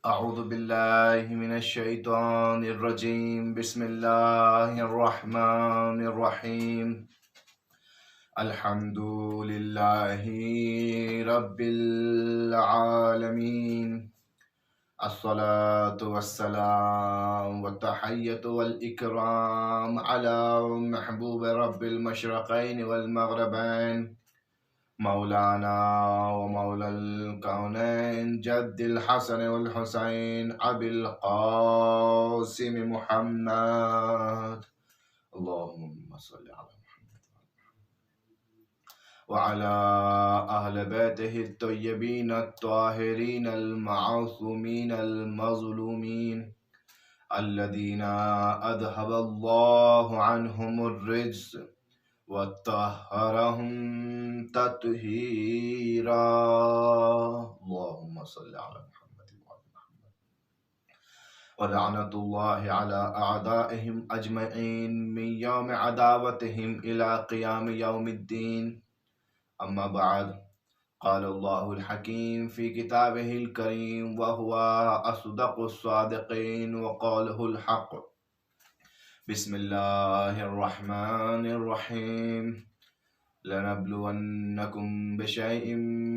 أعوذ بالله من الشيطان الرجيم بسم الله الرحمن الرحيم الحمد لله رب العالمين الصلاة والسلام والتحية والإكرام على محبوب رب المشرقين والمغربين مولانا ومولى الكونين جد الحسن والحسين أبي القاسم محمد اللهم صل على محمد وعلى أهل بيته الطيبين الطاهرين المعصومين المظلومين الذين أذهب الله عنهم الرجس وطهرهم تطهيرا اللهم صل على محمد وعلى محمد ولعنة الله على أعدائهم أجمعين من يوم عداوتهم إلى قيام يوم الدين أما بعد قال الله الحكيم في كتابه الكريم وهو أصدق الصادقين وقاله الحق بسم الله الرحمن الرحيم لنبلونكم بشيء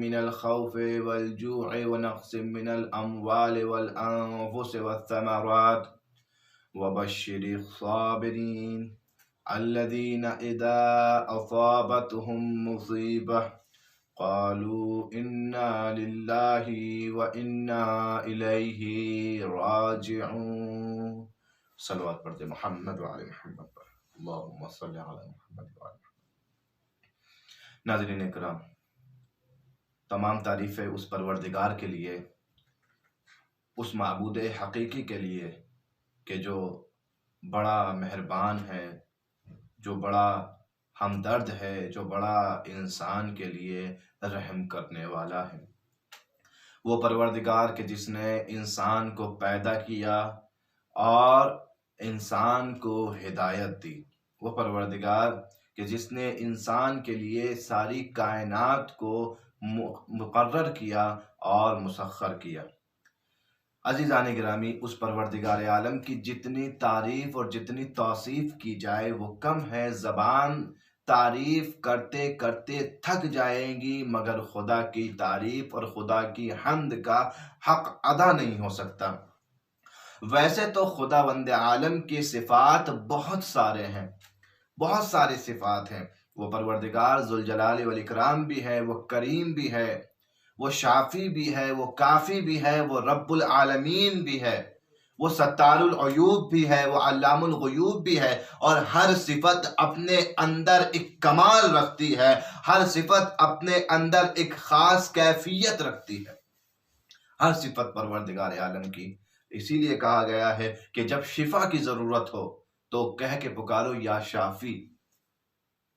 من الخوف والجوع ونقص من الأموال والأنفس والثمرات وبشر الصابرين الذين إذا أصابتهم مصيبة قالوا إنا لله وإنا إليه راجعون صلوات پڑھتے محمد وعلی محمد پر اللہم صلی علی محمد وعلی محمد۔ ناظرین اکرام، تمام تعریفیں اس پروردگار کے لیے، اس معبود حقیقی کے لیے کہ جو بڑا مہربان ہے، جو بڑا ہمدرد ہے، جو بڑا انسان کے لیے رحم کرنے والا ہے۔ وہ پروردگار کہ جس نے انسان کو پیدا کیا اور انسان کو ہدایت دی، وہ پروردگار کہ جس نے انسان کے لیے ساری کائنات کو مقرر کیا اور مسخر کیا۔ عزیزان گرامی، اس پروردگار عالم کی جتنی تعریف اور جتنی توصیف کی جائے وہ کم ہے۔ زبان تعریف کرتے کرتے تھک جائیں گی، مگر خدا کی تعریف اور خدا کی حمد کا حق ادا نہیں ہو سکتا۔ ویسے تو خداوند عالم کی صفات بہت سارے ہیں، بہت سارے صفات ہیں۔ وہ پروردگار ذوالجلال والاکرام بھی ہے، وہ کریم بھی ہے، وہ شافی بھی ہے، وہ کافی بھی ہے، وہ رب العالمین بھی ہے، وہ ستار العیوب بھی ہے، وہ علام الغیوب بھی ہے، اور ہر صفت اپنے اندر ایک کمال رکھتی ہے، ہر صفت اپنے اندر ایک خاص کیفیت رکھتی ہے، ہر صفت پروردگار عالم کی۔ اسی لیے کہا گیا ہے کہ جب شفا کی ضرورت ہو تو کہہ کے پکارو یا شافی،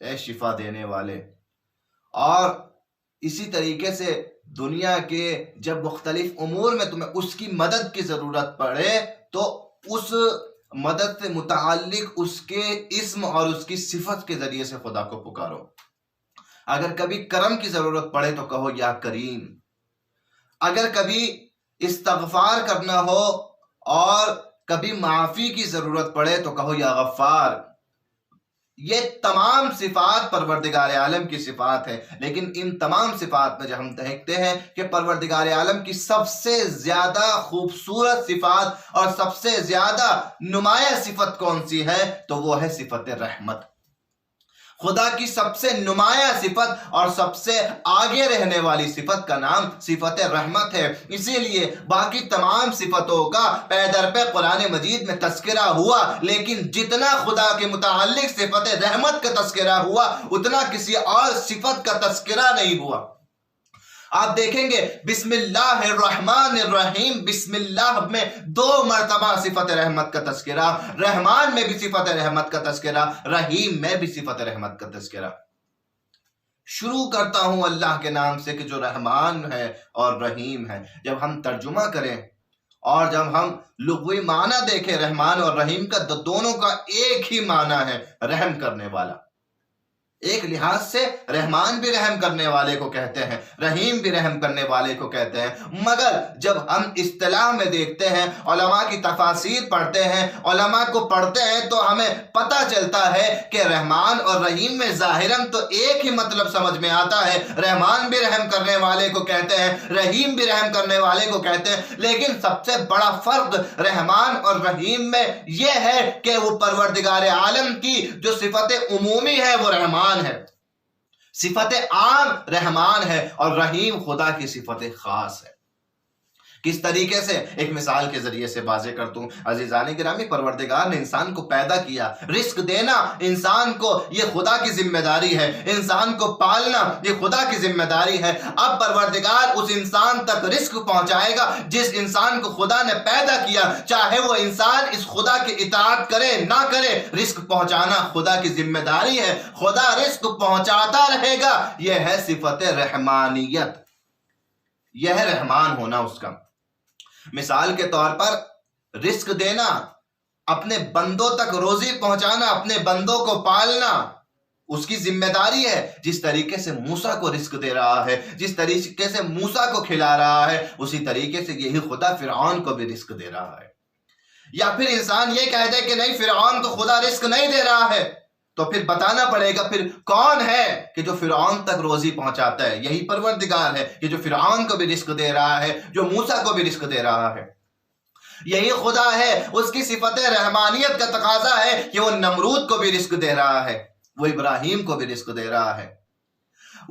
اے شفا دینے والے۔ اور اسی طریقے سے دنیا کے جب مختلف امور میں تمہیں اس کی مدد کی ضرورت پڑے تو اس مدد سے متعلق اس کے اسم اور اس کی صفت کے ذریعے سے خدا کو پکارو۔ اگر کبھی کرم کی ضرورت پڑے تو کہو یا کریم، اگر کبھی استغفار کرنا ہو اور کبھی معافی کی ضرورت پڑے تو کہو یا غفار۔ یہ تمام صفات پروردگار عالم کی صفات ہیں، لیکن ان تمام صفات میں جب ہم دیکھتے ہیں کہ پروردگار عالم کی سب سے زیادہ خوبصورت صفات اور سب سے زیادہ نمایاں صفت کون سی ہے تو وہ ہے صفت رحمت۔ خدا کی سب سے نمایاں صفت اور سب سے آگے رہنے والی صفت کا نام صفت رحمت ہے۔ اسی لیے باقی تمام صفتوں کا پے در پہ قرآن مجید میں تذکرہ ہوا، لیکن جتنا خدا کے متعلق صفت رحمت کا تذکرہ ہوا اتنا کسی اور صفت کا تذکرہ نہیں ہوا۔ آپ دیکھیں گے بسم اللہ الرحمن الرحیم، بسم اللہ میں 2 مرتبہ صفت رحمت کا تذکرہ، رحمان میں بھی صفت رحمت کا تذکرہ، رحیم میں بھی صفت رحمت کا تذکرہ۔ شروع کرتا ہوں اللہ کے نام سے کہ جو رحمان ہے اور رحیم ہے۔ جب ہم ترجمہ کریں اور جب ہم لغوی معنی دیکھیں رحمان اور رحیم کا، تو دونوں کا ایک ہی معنی ہے، رحم کرنے والا۔ ایک لحاظ سے رحمان بھی رحم کرنے والے کو کہتے ہیں، رحیم بھی رحم کرنے والے کو کہتے ہیں، مگر جب ہم اصطلاح میں دیکھتے ہیں، علماء کی تفاسیر پڑھتے ہیں، علماء کو پڑھتے ہیں، تو ہمیں پتہ چلتا ہے کہ رحمان اور رحیم میں ظاہراً تو ایک ہی مطلب سمجھ میں آتا ہے۔ رحمان بھی رحم کرنے والے کو کہتے ہیں، رحیم بھی رحم کرنے والے کو کہتے ہیں، لیکن سب سے بڑا فرق رحمان اور رحیم میں یہ ہے کہ وہ پروردگار عالم کی جو صفت عمومی ہے وہ رحمان ہے، صفت عام رحمان ہے، اور رحیم خدا کی صفت خاص ہے۔ کس طریقے سے؟ ایک مثال کے ذریعے سے واضح کرتا ہوں۔ عزیزان گرامی، پروردگار نے انسان کو پیدا کیا، رزق دینا انسان کو یہ خدا کی ذمہ داری ہے، انسان کو پالنا یہ خدا کی ذمہ داری ہے۔ اب پروردگار اس انسان تک رزق پہنچائے گا جس انسان کو خدا نے پیدا کیا، چاہے وہ انسان اس خدا کی اطاعت کرے نہ کرے، رزق پہنچانا خدا کی ذمہ داری ہے، خدا رزق پہنچاتا رہے گا۔ یہ ہے صفت رحمانیت، یہ ہے رحمان ہونا اس کا۔ مثال کے طور پر رزق دینا، اپنے بندوں تک روزی پہنچانا، اپنے بندوں کو پالنا اس کی ذمہ داری ہے۔ جس طریقے سے موسیٰ کو رزق دے رہا ہے، جس طریقے سے موسیٰ کو کھلا رہا ہے، اسی طریقے سے یہی خدا فرعون کو بھی رزق دے رہا ہے۔ یا پھر انسان یہ کہہ دے کہ نہیں، فرعون کو خدا رزق نہیں دے رہا ہے، تو پھر بتانا پڑے گا پھر کون ہے کہ جو فرعون تک روزی پہنچاتا ہے؟ یہی پروردگار ہے کہ جو فرعون کو بھی رزق دے رہا ہے، جو موسیٰ کو بھی رزق دے رہا ہے۔ یہی خدا ہے، اس کی صفت رحمانیت کا تقاضا ہے کہ وہ نمرود کو بھی رزق دے رہا ہے، وہ ابراہیم کو بھی رزق دے رہا ہے،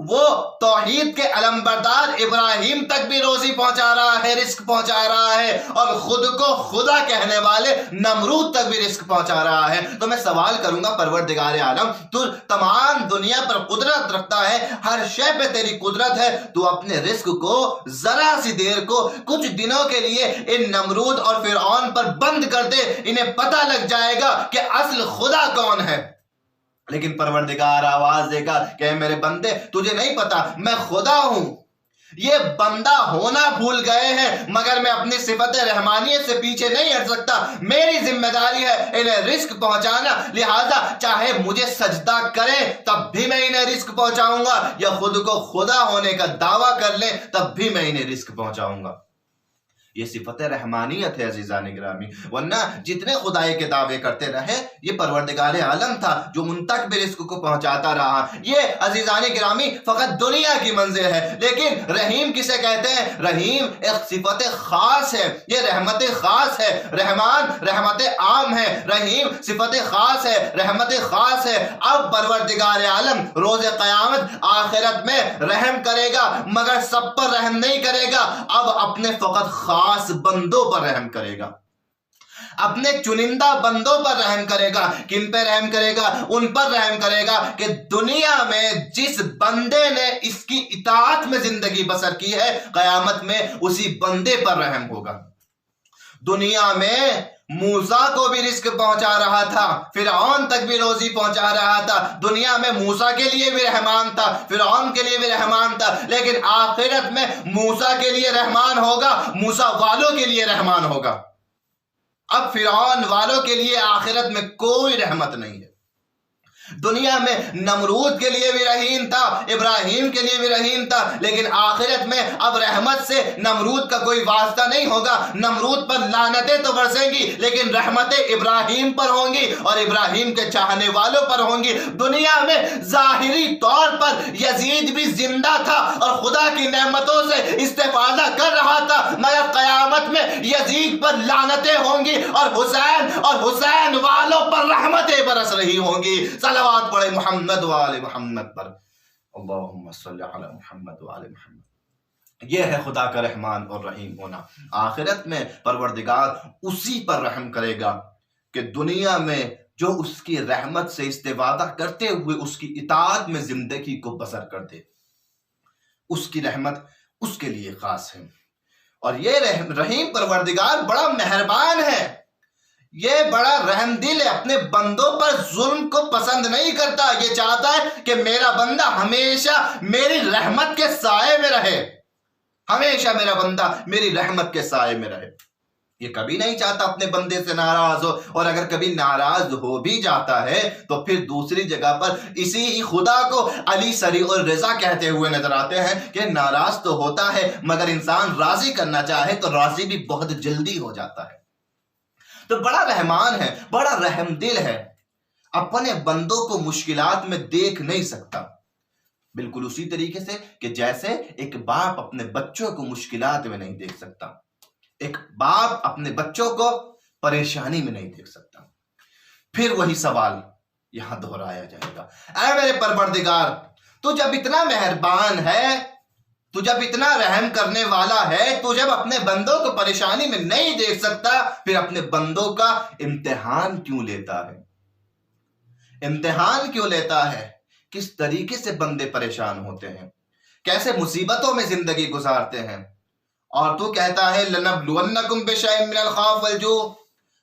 وہ توحید کے علمبردار ابراہیم تک بھی روزی پہنچا رہا ہے، رزق پہنچا رہا ہے، اور خود کو خدا کہنے والے نمرود تک بھی رزق پہنچا رہا ہے۔ تو میں سوال کروں گا، پروردگار عالم تو تمام دنیا پر قدرت رکھتا ہے، ہر شے پہ تیری قدرت ہے، تو اپنے رزق کو ذرا سی دیر کو، کچھ دنوں کے لیے ان نمرود اور فرعون پر بند کر دے، انہیں پتہ لگ جائے گا کہ اصل خدا کون ہے۔ لیکن پروردگار آواز دے گا کہ میرے بندے، تجھے نہیں پتا میں خدا ہوں۔ یہ بندہ ہونا بھول گئے ہیں، مگر میں اپنی صفت رحمانیت سے پیچھے نہیں ہٹ سکتا۔ میری ذمہ داری ہے انہیں رزق پہنچانا، لہذا چاہے مجھے سجدہ کریں تب بھی میں انہیں رزق پہنچاؤں گا، یا خود کو خدا ہونے کا دعویٰ کر لیں تب بھی میں انہیں رزق پہنچاؤں گا۔ یہ صفت رحمانیت ہے عزیزان گرامی، ورنہ جتنے خدائی کے دعوے کرتے رہے، یہ پروردگار عالم تھا جو ان تک بھی رزق کو پہنچاتا رہا۔ یہ عزیزان گرامی فقط دنیا کی منزل ہے، لیکن رحیم کسے کہتے ہیں؟ رحیم ایک صفت خاص ہے، یہ رحمت خاص ہے۔ رحمان رحمت عام ہے، رحیم صفت خاص ہے، رحمت خاص ہے۔ اب پروردگار عالم روز قیامت آخرت میں رحم کرے گا، مگر سب پر رحم نہیں کرے گا، اب اپنے فقط خاص بندوں پر رحم کرے گا، اپنے چنندہ بندوں پر رحم کرے گا۔ کن پہ رحم کرے گا؟ ان پر رحم کرے گا کہ دنیا میں جس بندے نے اس کی اطاعت میں زندگی بسر کی ہے، قیامت میں اسی بندے پر رحم ہوگا۔ دنیا میں موسیٰ کو بھی رزق پہنچا رہا تھا، فرعون تک بھی روزی پہنچا رہا تھا، دنیا میں موسیٰ کے لیے بھی رحمان تھا، فرعون کے لیے بھی رحمان تھا، لیکن آخرت میں موسیٰ کے لیے رحمان ہوگا، موسیٰ والوں کے لیے رحمان ہوگا۔ اب فرعون والوں کے لیے آخرت میں کوئی رحمت نہیں ہے۔ دنیا میں نمرود کے لیے بھی رحیم تھا، ابراہیم کے لیے بھی رحیم تھا، لیکن آخرت میں اب رحمت سے نمرود کا کوئی واسطہ نہیں ہوگا۔ نمرود پر لعنتیں تو برسیں گی، لیکن رحمتیں ابراہیم پر ہوں گی اور ابراہیم کے چاہنے والوں پر ہوں گی۔ دنیا میں ظاہری طور پر یزید بھی زندہ تھا اور خدا کی نعمتوں سے استفادہ کر رہا تھا، مگر قیامت میں یزید پر لعنتیں ہوں گی اور حسین والوں پر رحمتیں برس رہی ہوں گی۔ صلوات پڑھے محمد و آل محمد پر، اللہم صلی علی محمد و آل محمد۔ یہ ہے خدا کا رحمان اور رحیم ہونا۔ آخرت میں پروردگار اسی پر رحم کرے گا کہ دنیا میں جو اس کی رحمت سے استفادہ کرتے ہوئے اس کی اطاعت میں زندگی کو بسر کر دے، اس کی رحمت اس کے لیے خاص ہے۔ اور یہ رحیم پروردگار بڑا مہربان ہے، یہ بڑا رحم دل ہے، اپنے بندوں پر ظلم کو پسند نہیں کرتا۔ یہ چاہتا ہے کہ میرا بندہ ہمیشہ میری رحمت کے سائے میں رہے، ہمیشہ میرا بندہ میری رحمت کے سائے میں رہے۔ یہ کبھی نہیں چاہتا اپنے بندے سے ناراض ہو، اور اگر کبھی ناراض ہو بھی جاتا ہے تو پھر دوسری جگہ پر اسی ہی خدا کو علی سریع الرضا کہتے ہوئے نظر آتے ہیں کہ ناراض تو ہوتا ہے مگر انسان راضی کرنا چاہے تو راضی بھی بہت جلدی ہو جاتا ہے۔ تو بڑا رحمان ہے، بڑا رحم دل ہے، اپنے بندوں کو مشکلات میں دیکھ نہیں سکتا، بالکل اسی طریقے سے کہ جیسے ایک باپ اپنے بچوں کو مشکلات میں نہیں دیکھ سکتا، ایک باپ اپنے بچوں کو پریشانی میں نہیں دیکھ سکتا۔ پھر وہی سوال یہاں دہرایا جائے گا، اے میرے پروردگار، تو جب اتنا مہربان ہے، تو جب اتنا رحم کرنے والا ہے، تو جب اپنے بندوں کو پریشانی میں نہیں دیکھ سکتا، پھر اپنے بندوں کا امتحان کیوں لیتا ہے؟ امتحان کیوں لیتا ہے؟ کس طریقے سے بندے پریشان ہوتے ہیں، کیسے مصیبتوں میں زندگی گزارتے ہیں، اور تو کہتا ہے لَنَبْلُوَنَّكُمْ بِشَيْءٍ مِّنَ الْخَوْفِ وَالْجُوعِ،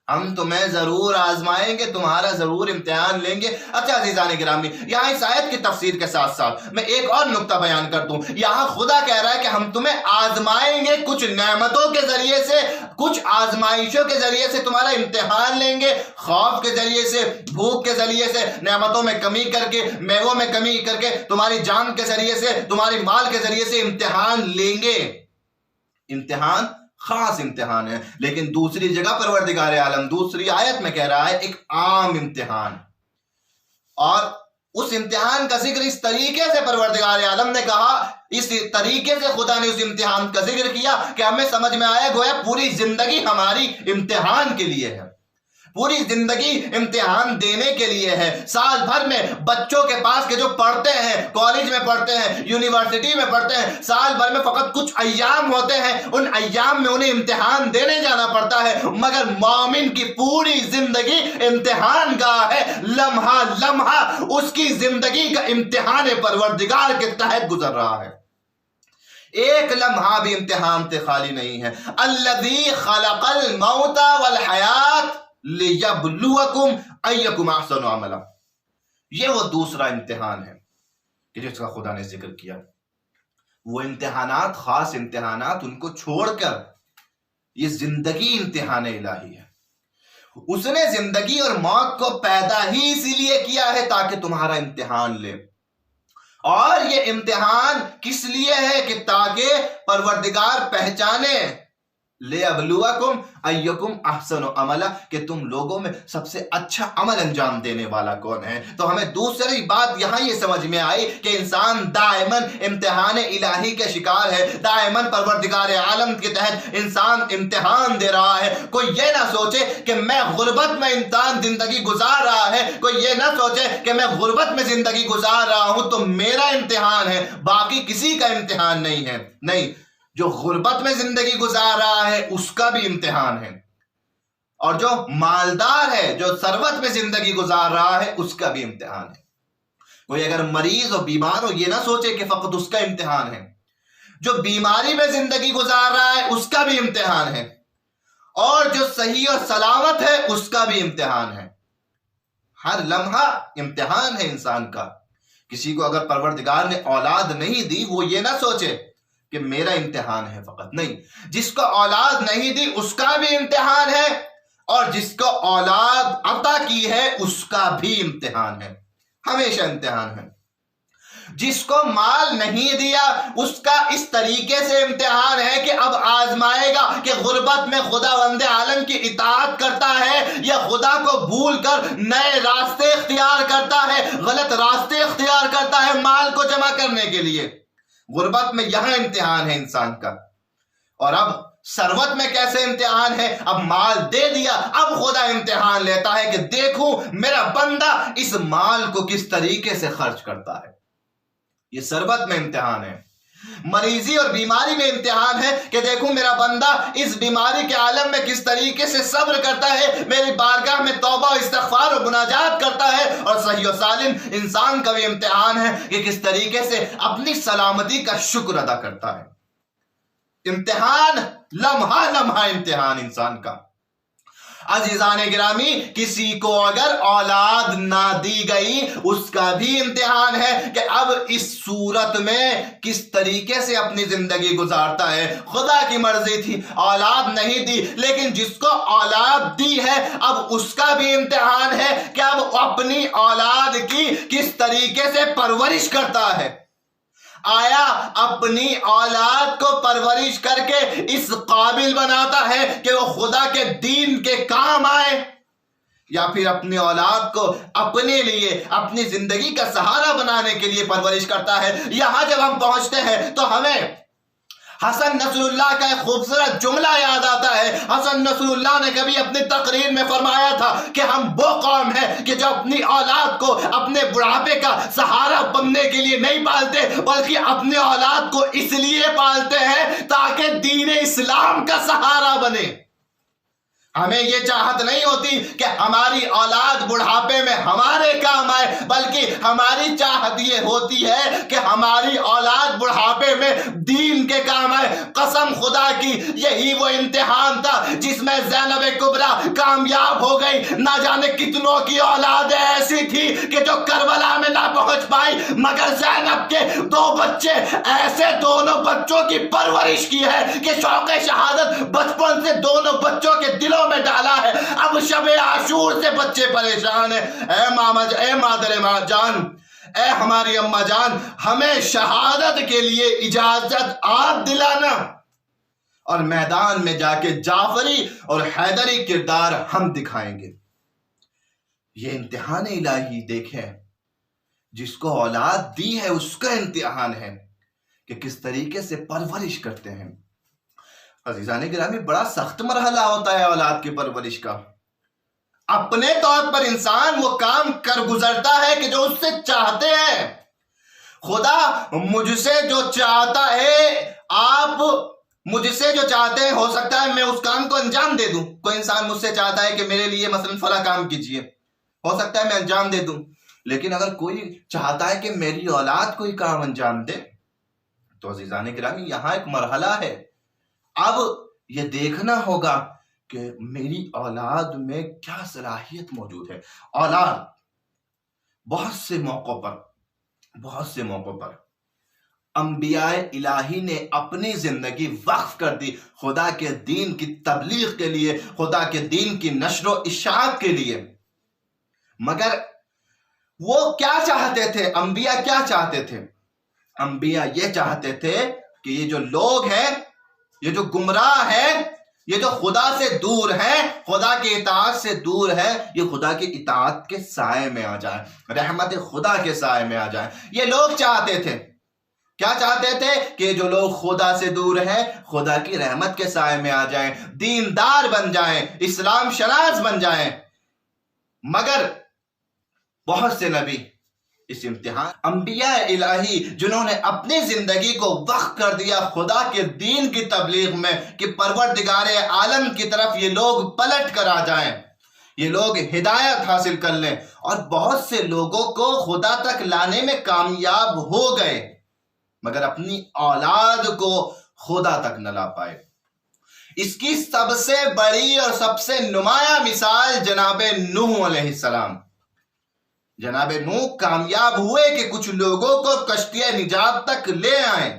ہم تمہیں ضرور آزمائیں گے، تمہارا ضرور امتحان لیں گے۔ اچھا عزیزان گرامی، یہاں اس آیت کی تفسیر کے ساتھ ساتھ میں ایک اور نقطہ بیان کر دوں۔ یہاں خدا کہہ رہا ہے کہ ہم تمہیں آزمائیں گے، کچھ نعمتوں کے ذریعے سے، کچھ آزمائشوں کے ذریعے سے تمہارا امتحان لیں گے، خوف کے ذریعے سے، بھوک کے ذریعے سے، نعمتوں میں کمی کر کے، میووں میں کمی کر کے، تمہاری جان کے ذریعے سے، تمہاری مال کے ذریعے سے امتحان لیں گے۔ امتحان خاص امتحان ہے، لیکن دوسری جگہ پروردگار عالم دوسری آیت میں کہہ رہا ہے ایک عام امتحان، اور اس امتحان کا ذکر اس طریقے سے پروردگار عالم نے کہا، اس طریقے سے خدا نے اس امتحان کا ذکر کیا کہ ہمیں سمجھ میں آیا گویا پوری زندگی ہماری امتحان کے لیے ہے، پوری زندگی امتحان دینے کے لیے ہے۔ سال بھر میں بچوں کے پاس کے جو پڑھتے ہیں، کالج میں پڑھتے ہیں، یونیورسٹی میں پڑھتے ہیں، سال بھر میں فقط کچھ ایام ہوتے ہیں، ان ایام میں انہیں امتحان دینے جانا پڑتا ہے، مگر مومن کی پوری زندگی امتحان گاہ ہے، لمحہ لمحہ اس کی زندگی کا امتحان پروردگار کے تحت گزر رہا ہے، ایک لمحہ بھی امتحان سے خالی نہیں ہے۔ الذی خلق الموت والحیات لِيَبْلُوَكُمْ أَيَّكُمْ أَحْسَنُ عَمَلًا، یہ وہ دوسرا امتحان ہے کہ جس کا خدا نے ذکر کیا۔ وہ امتحانات، خاص امتحانات، ان کو چھوڑ کر یہ زندگی امتحان الہی ہے۔ اس نے زندگی اور موت کو پیدا ہی اسی لیے کیا ہے تاکہ تمہارا امتحان لے، اور یہ امتحان کس لیے ہے کہ تاکہ پروردگار پہچانے لِيَبْلُوَكُمْ أَيُّكُمْ أَحْسَنُ عَمَلًا، کہ تم لوگوں میں سب سے اچھا عمل انجام دینے والا کون ہے۔ تو ہمیں دوسری بات یہاں یہ سمجھ میں آئی کہ انسان دائماً امتحان الہی کے شکار ہے، دائماً پروردگار عالم کے تحت انسان امتحان دے رہا ہے۔ کوئی یہ نہ سوچے کہ میں غربت میں انسان زندگی گزار رہا ہے، کوئی یہ نہ سوچے کہ میں غربت میں زندگی گزار رہا ہوں تو میرا امتحان ہے، باقی کسی کا امتحان نہیں ہے۔ نہیں، جو غربت میں زندگی گزار رہا ہے اس کا بھی امتحان ہے، اور جو مالدار ہے، جو ثروت میں زندگی گزار رہا ہے، اس کا بھی امتحان ہے۔ کوئی اگر مریض اور بیمار ہو یہ نہ سوچے کہ فقط اس کا امتحان ہے، جو بیماری میں زندگی گزار رہا ہے اس کا بھی امتحان ہے، اور جو صحیح اور سلامت ہے اس کا بھی امتحان ہے۔ ہر لمحہ امتحان ہے انسان کا۔ کسی کو اگر پروردگار نے اولاد نہیں دی وہ یہ نہ سوچے کہ میرا امتحان ہے فقط، نہیں، جس کو اولاد نہیں دی اس کا بھی امتحان ہے، اور جس کو اولاد عطا کی ہے اس کا بھی امتحان ہے، ہمیشہ امتحان ہے۔ جس کو مال نہیں دیا اس کا اس طریقے سے امتحان ہے کہ اب آزمائے گا کہ غربت میں خداوند عالم کی اطاعت کرتا ہے یا خدا کو بھول کر نئے راستے اختیار کرتا ہے، غلط راستے اختیار کرتا ہے مال کو جمع کرنے کے لیے۔ غربت میں یہاں امتحان ہے انسان کا، اور اب ثروت میں کیسے امتحان ہے؟ اب مال دے دیا، اب خدا امتحان لیتا ہے کہ دیکھوں میرا بندہ اس مال کو کس طریقے سے خرچ کرتا ہے۔ یہ ثروت میں امتحان ہے۔ مریضی اور بیماری میں امتحان ہے کہ دیکھوں میرا بندہ اس بیماری کے عالم میں کس طریقے سے صبر کرتا ہے، میری بارگاہ میں توبہ و استغفار و مناجات کرتا ہے۔ اور صحیح و سالم انسان کا بھی امتحان ہے کہ کس طریقے سے اپنی سلامتی کا شکر ادا کرتا ہے۔ امتحان لمحہ لمحہ امتحان انسان کا۔ عزیزان گرامی، کسی کو اگر اولاد نہ دی گئی اس کا بھی امتحان ہے کہ اب اس صورت میں کس طریقے سے اپنی زندگی گزارتا ہے۔ خدا کی مرضی تھی اولاد نہیں دی، لیکن جس کو اولاد دی ہے اب اس کا بھی امتحان ہے کہ اب اپنی اولاد کی کس طریقے سے پرورش کرتا ہے۔ آیا اپنی اولاد کو پرورش کر کے اس قابل بناتا ہے کہ وہ خدا کے دین کے کام آئے، یا پھر اپنی اولاد کو اپنے لیے اپنی زندگی کا سہارا بنانے کے لیے پرورش کرتا ہے؟ یہاں جب ہم پہنچتے ہیں تو ہمیں حسن نصر اللہ کا ایک خوبصورت جملہ یاد آتا ہے۔ حسن نصر اللہ نے کبھی اپنی تقریر میں فرمایا تھا کہ ہم وہ قوم ہیں کہ جو اپنی اولاد کو اپنے بڑھاپے کا سہارا بننے کے لیے نہیں پالتے، بلکہ اپنے اولاد کو اس لیے پالتے ہیں تاکہ دین اسلام کا سہارا بنے۔ ہمیں یہ چاہت نہیں ہوتی کہ ہماری اولاد بڑھاپے میں ہمارے کام آئے، بلکہ ہماری چاہت یہ ہوتی ہے کہ ہماری اولاد بڑھاپے میں دین کے کام آئے۔ قسم خدا کی یہی وہ امتحان تھا جس میں زینب کبریٰ کامیاب ہو گئی۔ نہ جانے کتنوں کی اولادیں ایسی تھی کہ جو کربلا میں نہ پہنچ پائی، مگر زینب کے 2 بچے ایسے دونوں بچوں کی پرورش کی ہے کہ شوق شہادت بچپن سے دونوں بچوں کے دلوں میں ڈالا ہے۔ اب شب عاشور سے بچے پریشان ہیں۔ اے مادر جان، اے ہماری اماں جان، ہمیں شہادت کے لیے اجازت آپ دلانا، اور میدان میں جا کے جعفری اور حیدری کردار ہم دکھائیں گے۔ یہ امتحان الہی دیکھیں، جس کو اولاد دی ہے اس کا امتحان ہے کہ کس طریقے سے پرورش کرتے ہیں۔ عزیزان گرامی، بڑا سخت مرحلہ ہوتا ہے اولاد کی پرورش کا۔ اپنے طور پر انسان وہ کام کر گزرتا ہے کہ جو اس سے چاہتے ہیں۔ خدا مجھ سے جو چاہتا ہے، آپ مجھ سے جو چاہتے ہیں، ہو سکتا ہے میں اس کام کو انجام دے دوں۔ کوئی انسان مجھ سے چاہتا ہے کہ میرے لیے مثلا فلاں کام کیجئے، ہو سکتا ہے میں انجام دے دوں، لیکن اگر کوئی چاہتا ہے کہ میری اولاد کوئی کام انجام دے، تو عزیزان گرامی یہاں ایک مرحلہ ہے۔ اب یہ دیکھنا ہوگا کہ میری اولاد میں کیا صلاحیت موجود ہے۔ اولاد بہت سے موقعوں پر انبیاء الہی نے اپنی زندگی وقف کر دی خدا کے دین کی تبلیغ کے لیے، خدا کے دین کی نشر و اشاعت کے لیے۔ مگر وہ کیا چاہتے تھے؟ انبیاء کیا چاہتے تھے؟ انبیاء یہ چاہتے تھے کہ یہ جو لوگ ہیں، یہ جو گمراہ ہیں، یہ جو خدا سے دور ہیں، خدا کی اطاعت سے دور ہے، یہ خدا کی اطاعت کے سائے میں آ جائیں، رحمت خدا کے سائے میں آ جائیں۔ یہ لوگ چاہتے تھے، کیا چاہتے تھے؟ کہ جو لوگ خدا سے دور ہیں خدا کی رحمت کے سائے میں آ جائیں، دیندار بن جائیں، اسلام شناس بن جائیں۔ مگر بہت سے نبی اس امتحان، انبیاء الہی جنہوں نے اپنی زندگی کو وقف کر دیا خدا کے دین کی تبلیغ میں کہ پروردگار عالم کی طرف یہ لوگ پلٹ کر آ جائیں، یہ لوگ ہدایت حاصل کر لیں، اور بہت سے لوگوں کو خدا تک لانے میں کامیاب ہو گئے، مگر اپنی اولاد کو خدا تک نہ لا پائے۔ اس کی سب سے بڑی اور سب سے نمایاں مثال جناب نوح علیہ السلام۔ جناب نوح کامیاب ہوئے کہ کچھ لوگوں کو کشتی نجات تک لے آئیں،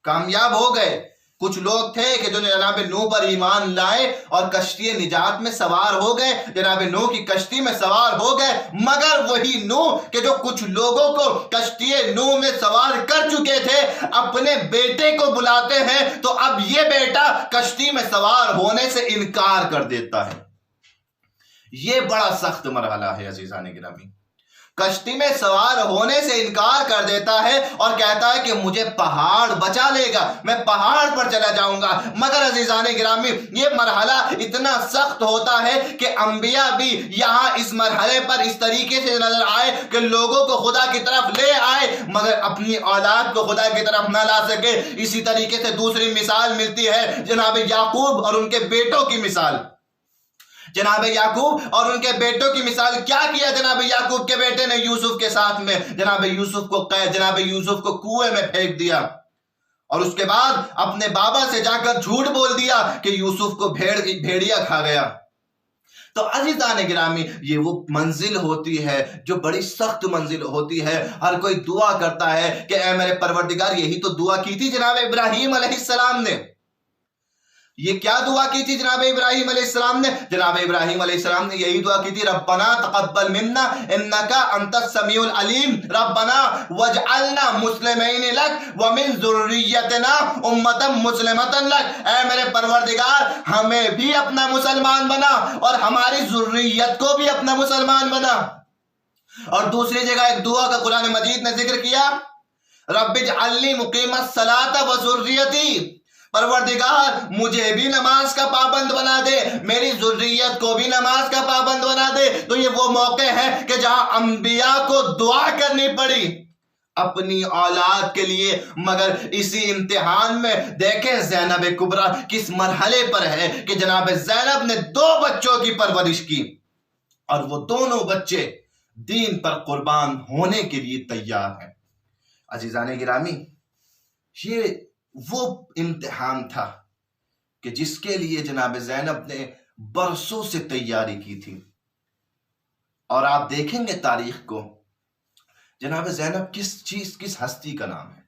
کامیاب ہو گئے۔ کچھ لوگ تھے کہ جو جناب نوح پر ایمان لائے اور کشتی نجات میں سوار ہو گئے، جناب نوح کی کشتی میں سوار ہو گئے، مگر وہی نوح کہ جو کچھ لوگوں کو کشتی نوح میں سوار کر چکے تھے اپنے بیٹے کو بلاتے ہیں تو اب یہ بیٹا کشتی میں سوار ہونے سے انکار کر دیتا ہے۔ یہ بڑا سخت مرحلہ ہے عزیزان گرامی۔ کشتی میں سوار ہونے سے انکار کر دیتا ہے اور کہتا ہے کہ مجھے پہاڑ بچا لے گا، میں پہاڑ پر چلا جاؤں گا۔ مگر عزیزان گرامی، یہ مرحلہ اتنا سخت ہوتا ہے کہ انبیاء بھی یہاں اس مرحلے پر اس طریقے سے نظر آئے کہ لوگوں کو خدا کی طرف لے آئے مگر اپنی اولاد کو خدا کی طرف نہ لا سکے۔ اسی طریقے سے دوسری مثال ملتی ہے جناب یعقوب اور ان کے بیٹوں کی مثال۔ جناب یعقوب اور ان کے بیٹوں کی مثال کیا کیا جناب یعقوب کے بیٹے نے یوسف کے ساتھ میں؟ جناب یوسف کو کنویں میں پھینک دیا، اور اس کے بعد اپنے بابا سے جا کر جھوٹ بول دیا کہ یوسف کو بھیڑیا کھا گیا۔ تو عزیزان گرامی یہ وہ منزل ہوتی ہے جو بڑی سخت منزل ہوتی ہے. ہر کوئی دعا کرتا ہے کہ اے میرے پروردگار، یہی تو دعا کی تھی جناب ابراہیم علیہ السلام نے. یہ کیا دعا کی تھی جناب ابراہیم علیہ السلام نے؟ جناب ابراہیم علیہ السلام نے یہی دعا کی تھی، ربنا تقبل منا انکا انت السمیع العلیم ربنا واجعلنا مسلمین لک ومن ذریتنا امتا مسلمتا لک. اے میرے پروردگار، ہمیں بھی اپنا مسلمان بنا اور ہماری ذریت کو بھی اپنا مسلمان بنا. اور دوسری جگہ ایک دعا کا قرآن مجید نے ذکر کیا، رب اجعلنی مقیم الصلاۃ وذریتی، پروردگار مجھے بھی نماز کا پابند بنا دے، میری ذریت کو بھی نماز کا پابند بنا دے. تو یہ وہ موقع ہے کہ جہاں انبیاء کو دعا کرنی پڑی اپنی اولاد کے لیے. مگر اسی امتحان میں دیکھیں زینب کبریٰ کس مرحلے پر ہے کہ جناب زینب نے 2 بچوں کی پرورش کی اور وہ دونوں بچے دین پر قربان ہونے کے لیے تیار ہیں. عزیزان گرامی، یہ وہ امتحان تھا کہ جس کے لیے جناب زینب نے برسوں سے تیاری کی تھی. اور آپ دیکھیں گے تاریخ کو، جناب زینب کس ہستی کا نام ہے،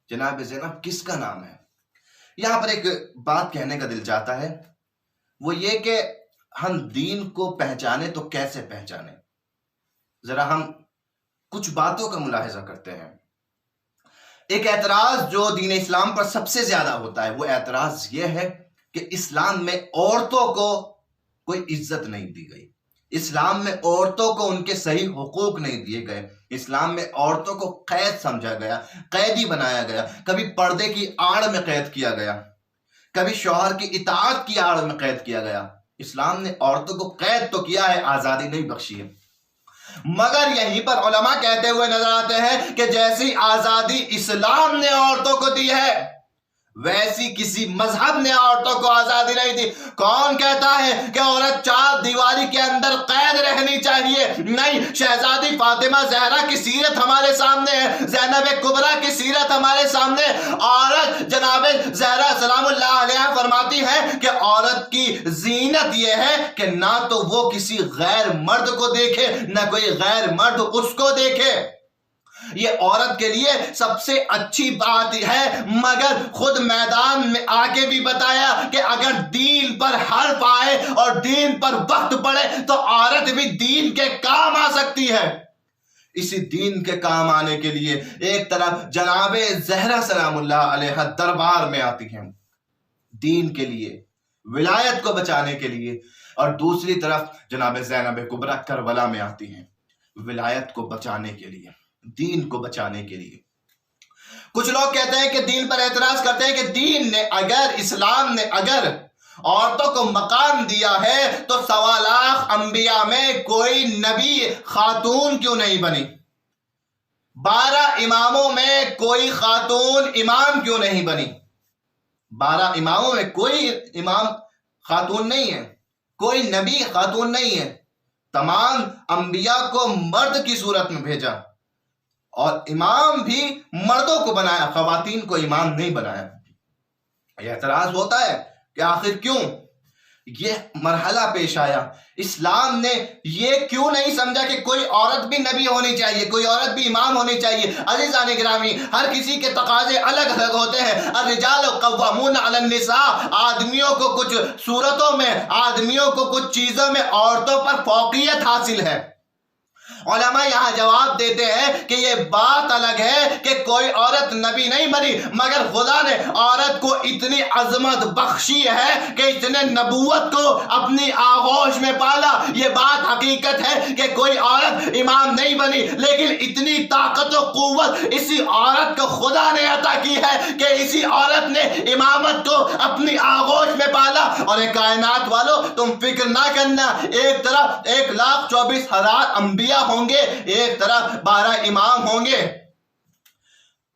جناب زینب کس کا نام ہے. یہاں پر ایک بات کہنے کا دل چاہتا ہے، وہ یہ کہ ہم دین کو پہچانے تو کیسے پہچانے. ذرا ہم کچھ باتوں کا ملاحظہ کرتے ہیں. ایک اعتراض جو دین اسلام پر سب سے زیادہ ہوتا ہے، وہ اعتراض یہ ہے کہ اسلام میں عورتوں کو کوئی عزت نہیں دی گئی، اسلام میں عورتوں کو ان کے صحیح حقوق نہیں دیے گئے، اسلام میں عورتوں کو قید سمجھا گیا، قیدی بنایا گیا، کبھی پردے کی آڑ میں قید کیا گیا، کبھی شوہر کی اطاعت کی آڑ میں قید کیا گیا. اسلام نے عورتوں کو قید تو کیا ہے، آزادی نہیں بخشی ہے. مگر یہیں پر علماء کہتے ہوئے نظر آتے ہیں کہ جیسی آزادی اسلام نے عورتوں کو دی ہے، ویسی کسی مذہب نے عورتوں کو آزادی نہیں دی. کون کہتا ہے کہ عورت 4 دیواری کے اندر قید رہنی چاہیے؟ نہیں، شہزادی فاطمہ زہرا کی سیرت ہمارے سامنے ہے، زینب کبریٰ کی سیرت ہمارے سامنے. عورت جناب زہرا سلام اللہ علیہ فرماتی ہے کہ عورت کی زینت یہ ہے کہ نہ تو وہ کسی غیر مرد کو دیکھے، نہ کوئی غیر مرد اس کو دیکھے. یہ عورت کے لیے سب سے اچھی بات ہے. مگر خود میدان میں آ کے بھی بتایا کہ اگر دین پر حرف آئے اور دین پر وقت پڑے تو عورت بھی دین کے کام آ سکتی ہے. اسی دین کے کام آنے کے لیے ایک طرف جناب زہرا سلام اللہ علیہ دربار میں آتی ہیں دین کے لیے، ولایت کو بچانے کے لیے، اور دوسری طرف جناب زینب کبریٰ کربلا میں آتی ہیں ولایت کو بچانے کے لیے، دین کو بچانے کے لیے. کچھ لوگ کہتے ہیں کہ دین پر اعتراض کرتے ہیں کہ دین نے اگر، اسلام نے اگر عورتوں کو مقام دیا ہے تو 1.25 لاکھ انبیاء میں کوئی نبی خاتون کیوں نہیں بنی؟ 12 اماموں میں کوئی خاتون امام کیوں نہیں بنی؟ 12 اماموں میں کوئی امام خاتون نہیں ہے، کوئی نبی خاتون نہیں ہے. تمام انبیاء کو مرد کی صورت میں بھیجا اور امام بھی مردوں کو بنایا، خواتین کو امام نہیں بنایا. یہ اعتراض ہوتا ہے کہ آخر کیوں یہ مرحلہ پیش آیا؟ اسلام نے یہ کیوں نہیں سمجھا کہ کوئی عورت بھی نبی ہونی چاہیے، کوئی عورت بھی امام ہونی چاہیے؟ عزیزان گرامی، ہر کسی کے تقاضے الگ الگ ہوتے ہیں. الرجال قوامون علی النساء، آدمیوں کو کچھ صورتوں میں، آدمیوں کو کچھ چیزوں میں عورتوں پر فوقیت حاصل ہے. علماء یہاں جواب دیتے ہیں کہ یہ بات الگ ہے کہ کوئی عورت نبی نہیں بنی، مگر خدا نے عورت کو اتنی عظمت بخشی ہے کہ اس نے نبوت کو اپنی آغوش میں پالا. یہ بات حقیقت ہے کہ کوئی عورت امام نہیں بنی، لیکن اتنی طاقت و قوت اسی عورت کو خدا نے عطا کی ہے کہ اسی عورت نے امامت کو اپنی آغوش میں پالا. اور اے کائنات والو، تم فکر نہ کرنا، ایک طرف 1,24,000 انبیاء ہوں گے، ایک طرف 12 امام ہوں گے.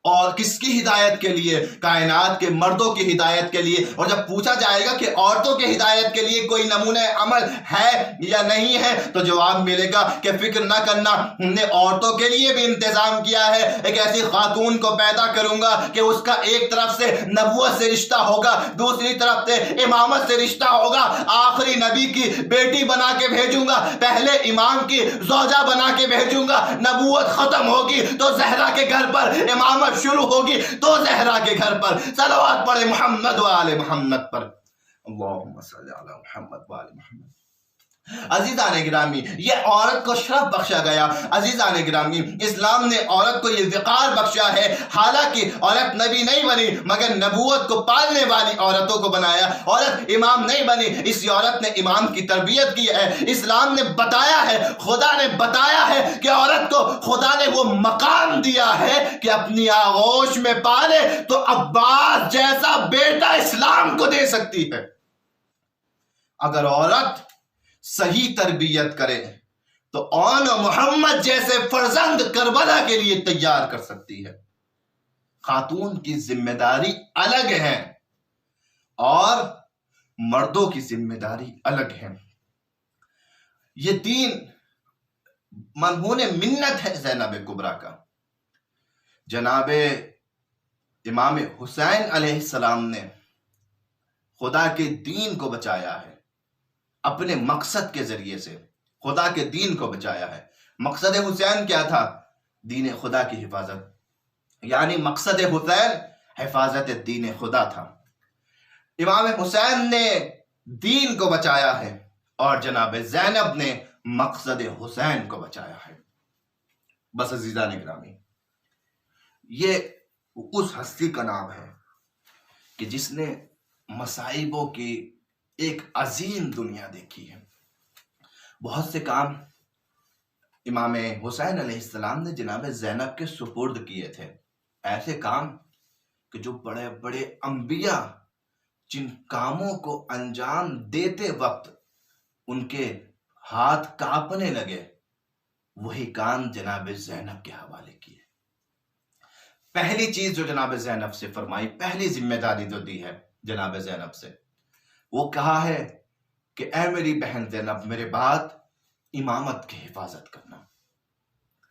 اور کس کی ہدایت کے لیے؟ کائنات کے مردوں کی ہدایت کے لیے۔ اور جب پوچھا جائے گا کہ عورتوں کی ہدایت کے لیے کوئی نمونہ عمل ہے یا نہیں ہے، تو جواب ملے گا کہ فکر نہ کرنا، ہم نے عورتوں کے لیے بھی انتظام کیا ہے۔ ایک ایسی خاتون کو پیدا کروں گا کہ اس کا ایک طرف سے نبوت سے رشتہ ہوگا، دوسری طرف سے امامت سے رشتہ ہوگا، آخری نبی کی بیٹی بنا کے بھیجوں گا، پہلے امام کی زوجہ بنا کے بھیجوں گا۔ نبوت ختم ہوگی تو زہرا کے گھر پر امامت شروع ہوگی، تو زہرا کے گھر پر صلوات پڑھے محمد و آل محمد پر، اللہم صلی علی محمد و آل محمد۔ عزیزان گرامی، یہ عورت کو شرف بخشا گیا۔ عزیزان گرامی، اسلام نے عورت کو یہ وقار بخشا ہے، حالانکہ عورت نبی نہیں بنی مگر نبوت کو پالنے والی عورتوں کو بنایا۔ عورت امام نہیں بنی، اس عورت نے امام کی تربیت کی ہے۔ اسلام نے بتایا ہے، خدا نے بتایا ہے کہ عورت کو خدا نے وہ مقام دیا ہے کہ اپنی آغوش میں پالے تو عباس جیسا بیٹا اسلام کو دے سکتی ہے۔ اگر عورت صحیح تربیت کرے تو آن محمد جیسے فرزند کربلا کے لیے تیار کر سکتی ہے۔ خاتون کی ذمہ داری الگ ہے اور مردوں کی ذمہ داری الگ ہے۔ یہ دین منہون منت ہے زینب کبریٰ کا۔ جناب امام حسین علیہ السلام نے خدا کے دین کو بچایا ہے، اپنے مقصد کے ذریعے سے خدا کے دین کو بچایا ہے۔ مقصد حسین کیا تھا؟ دین خدا کی حفاظت، یعنی مقصد حسین حفاظت دین خدا تھا۔ امام حسین نے دین کو بچایا ہے اور جناب زینب نے مقصد حسین کو بچایا ہے۔ بس عزیزان گرامی، یہ اس ہستی کا نام ہے کہ جس نے مصائبوں کی ایک عظیم دنیا دیکھی ہے۔ بہت سے کام امام حسین علیہ السلام نے جناب زینب کے سپرد کیے تھے، ایسے کام کہ جو بڑے بڑے انبیاء جن کاموں کو انجام دیتے وقت ان کے ہاتھ کانپنے لگے، وہی کام جناب زینب کے حوالے کیے۔ پہلی چیز جو جناب زینب سے فرمائی، پہلی ذمہ داری جو دی ہے جناب زینب سے، وہ کہا ہے کہ اے میری بہن زینب، میرے بعد امامت کی حفاظت کرنا۔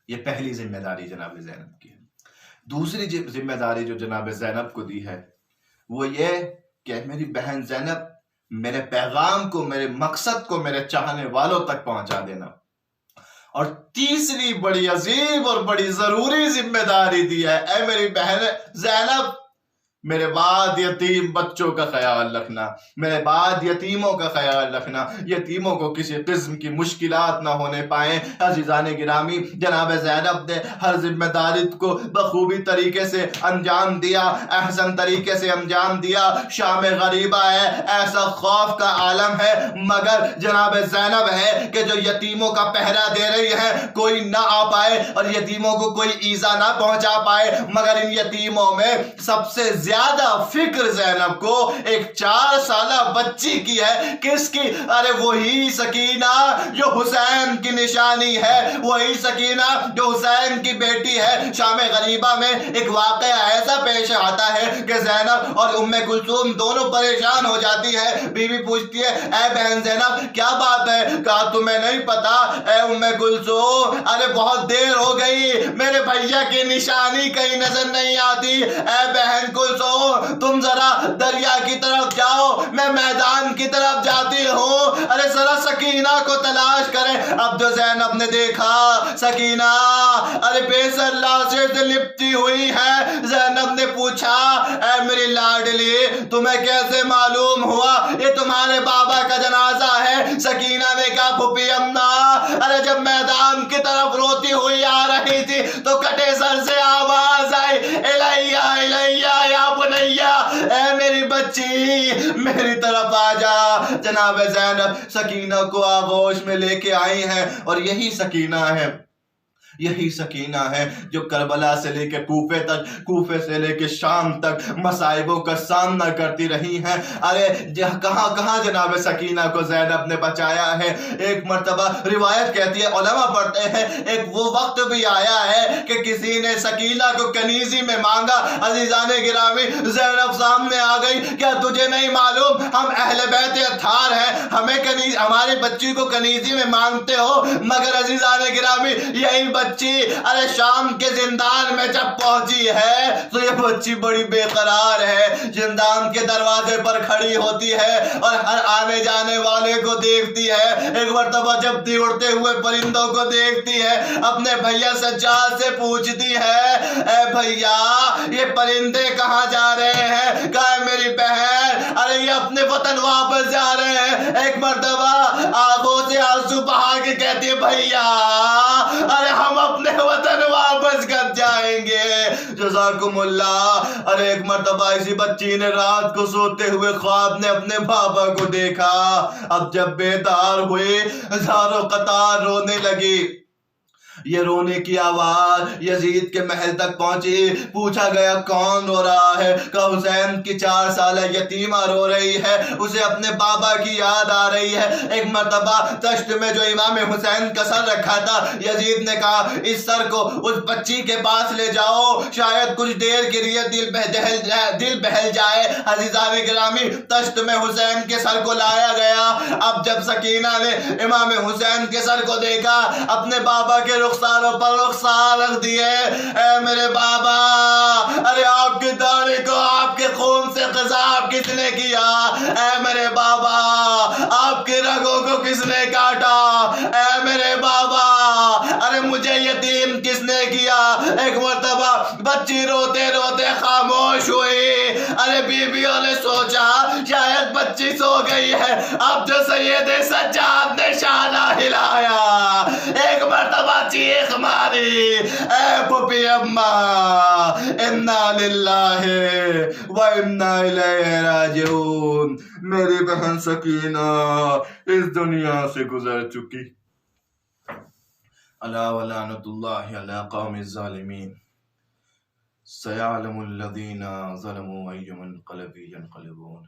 یہ پہلی ذمہ داری جناب زینب کی ہے۔ دوسری ذمہ داری جو جناب زینب کو دی ہے وہ یہ کہ اے میری بہن زینب، میرے پیغام کو، میرے مقصد کو میرے چاہنے والوں تک پہنچا دینا۔ اور تیسری بڑی عظیم اور بڑی ضروری ذمہ داری دی ہے، اے میری بہن زینب، میرے بعد یتیم بچوں کا خیال رکھنا، میرے بعد یتیموں کا خیال رکھنا، یتیموں کو کسی قسم کی مشکلات نہ ہونے پائیں۔ عزیزان گرامی، جناب زینب نے ہر ذمہ داری کو بخوبی طریقے سے انجام دیا، احسن طریقے سے انجام دیا۔ شام غریبہ ہے، ایسا خوف کا عالم ہے، مگر جناب زینب ہے کہ جو یتیموں کا پہرا دے رہی ہے، کوئی نہ آ پائے اور یتیموں کو کوئی ایذا نہ پہنچا پائے، مگر ان یتیموں میں سب سے زیادہ فکر زینب کو ایک 4 سالہ بچی کی ہے۔ کس کی؟ ارے وہی سکینہ جو حسین کی نشانی ہے، وہی سکینہ جو حسین کی بیٹی ہے۔ شام غریبہ میں ایک واقعہ ایسا پیش آتا ہے کہ زینب اور ام کلثوم دونوں پریشان ہو جاتی ہے۔ بیوی پوچھتی ہے، اے بہن زینب کیا بات ہے؟ کہا تمہیں نہیں پتا اے ام کلثوم، ارے بہت دیر ہو گئی، میرے بھیا کی نشانی کہیں نظر نہیں آتی۔ اے بہن کلثوم، تم ذرا دریا کی طرف جاؤ، میں میدان کی طرف جاتی ہوں، ارے ذرا سکینہ کو تلاش کریں۔ اب جو زینب نے دیکھا سکینہ ارے بے سر لاشیں سے لپٹی ہوئی ہے، زینب نے پوچھا، اے میری لاڈلی، تمہیں کیسے معلوم ہوا یہ تمہارے بابا کا جنازہ ہے؟ سکینہ نے کہا، پھوپھی اماں، ارے جب میدان کی طرف روتی ہوئی آ رہی تھی تو کٹے سر سے آواز آئی، الیہ الیہ یا بنیا، اے میری بچی میری طرف آ جا۔ جناب زینب سکینہ کو آغوش میں لے کے آئی ہیں، اور یہی سکینہ ہے یہی سکینہ ہے جو کربلا سے لے کے کوفے تک، کوفے سے لے کے شام تک مصائبوں کا سامنا کرتی رہی ہیں۔ ارے کہاں کہاں جناب سکینہ کو زینب نے بچایا ہے۔ ایک مرتبہ روایت کہتی ہے، علماء پڑھتے ہیں، ایک وہ وقت بھی آیا ہے کہ کسی نے سکینہ کو کنیزی میں مانگا۔ عزیزان گرامی، زینب سامنے آ گئی، کیا تجھے نہیں معلوم ہم اہل بیت اطہار ہیں، ہمارے بچی کو کنیزی میں مانگتے ہو؟ مگر عزیزان گرامی، یہی بچی ارے شام کے زندان میں جب پہنچی ہے تو یہ بچی بڑی بے قرار ہے، زندان کے دروازے پر کھڑی ہوتی ہے اور ہر آنے جانے والے کو دیکھتی ہے۔ ایک مرتبہ جب اڑتے ہوئے پرندوں کو دیکھتی ہے، اپنے بھیا سجاد سے پوچھتی ہے، اے بھیا یہ پرندے کہاں جا رہے ہیں؟ کہا میری بہن ارے یہ اپنے وطن واپس جا رہے ہیں۔ ایک مرتبہ آنکھوں سے آنسو بہا کے کہتی ہے، بھیا ارے ہم اپنے وطن واپس کب جائیں گے؟ جزاکم اللہ۔ ارے ایک مرتبہ اسی بچی نے رات کو سوتے ہوئے خواب نے اپنے بابا کو دیکھا۔ اب جب بیدار ہوئی، زاروں قطار رونے لگی۔ یہ رونے کی آواز یزید کے محل تک پہنچی۔ پوچھا گیا کون رو رہا ہے؟ کہ حسین کی 4 سالہ یتیمہ رو رہی ہے، اسے اپنے بابا کی یاد آ رہی ہے۔ ایک مرتبہ تشت میں جو امام حسین کا سر رکھا تھا، یزید نے کہا اس سر کو اس بچی کے پاس لے جاؤ، شاید کچھ دیر کے لیے دل بہل جائے۔ عزیزان گرامی، تشت میں حسین کے سر کو لایا گیا۔ اب جب سکینہ نے امام حسین کے سر کو دیکھا، اپنے بابا کے رخساروں پر رخسار رکھ دیے۔ اے میرے بابا، ارے آپ کی داڑھی کو آپ کے خون سے خضاب کس نے کیا؟ اے میرے بابا، آپ کی رگوں کو کس نے کاٹا؟ اے میرے بابا، ارے مجھے یتیم کس نے کیا؟ ایک مرتبہ بچی روتے روتے خاموش ہوئی۔ ارے بیویوں نے سوچا شاید بچی سو گئی ہے۔ اب جو سید سجاد نے شانہ ہلایا، ایک مرتبہ چیخ ماری، اے پھوپھی اماں، انا للہ و انا الیہ راجعون، میری بہن سکینہ اس دنیا سے گزر چکی۔ الا ولعنۃ اللہ علی قوم الظالمین، سیعلم الذین ظلموا ای منقلب ینقلبون۔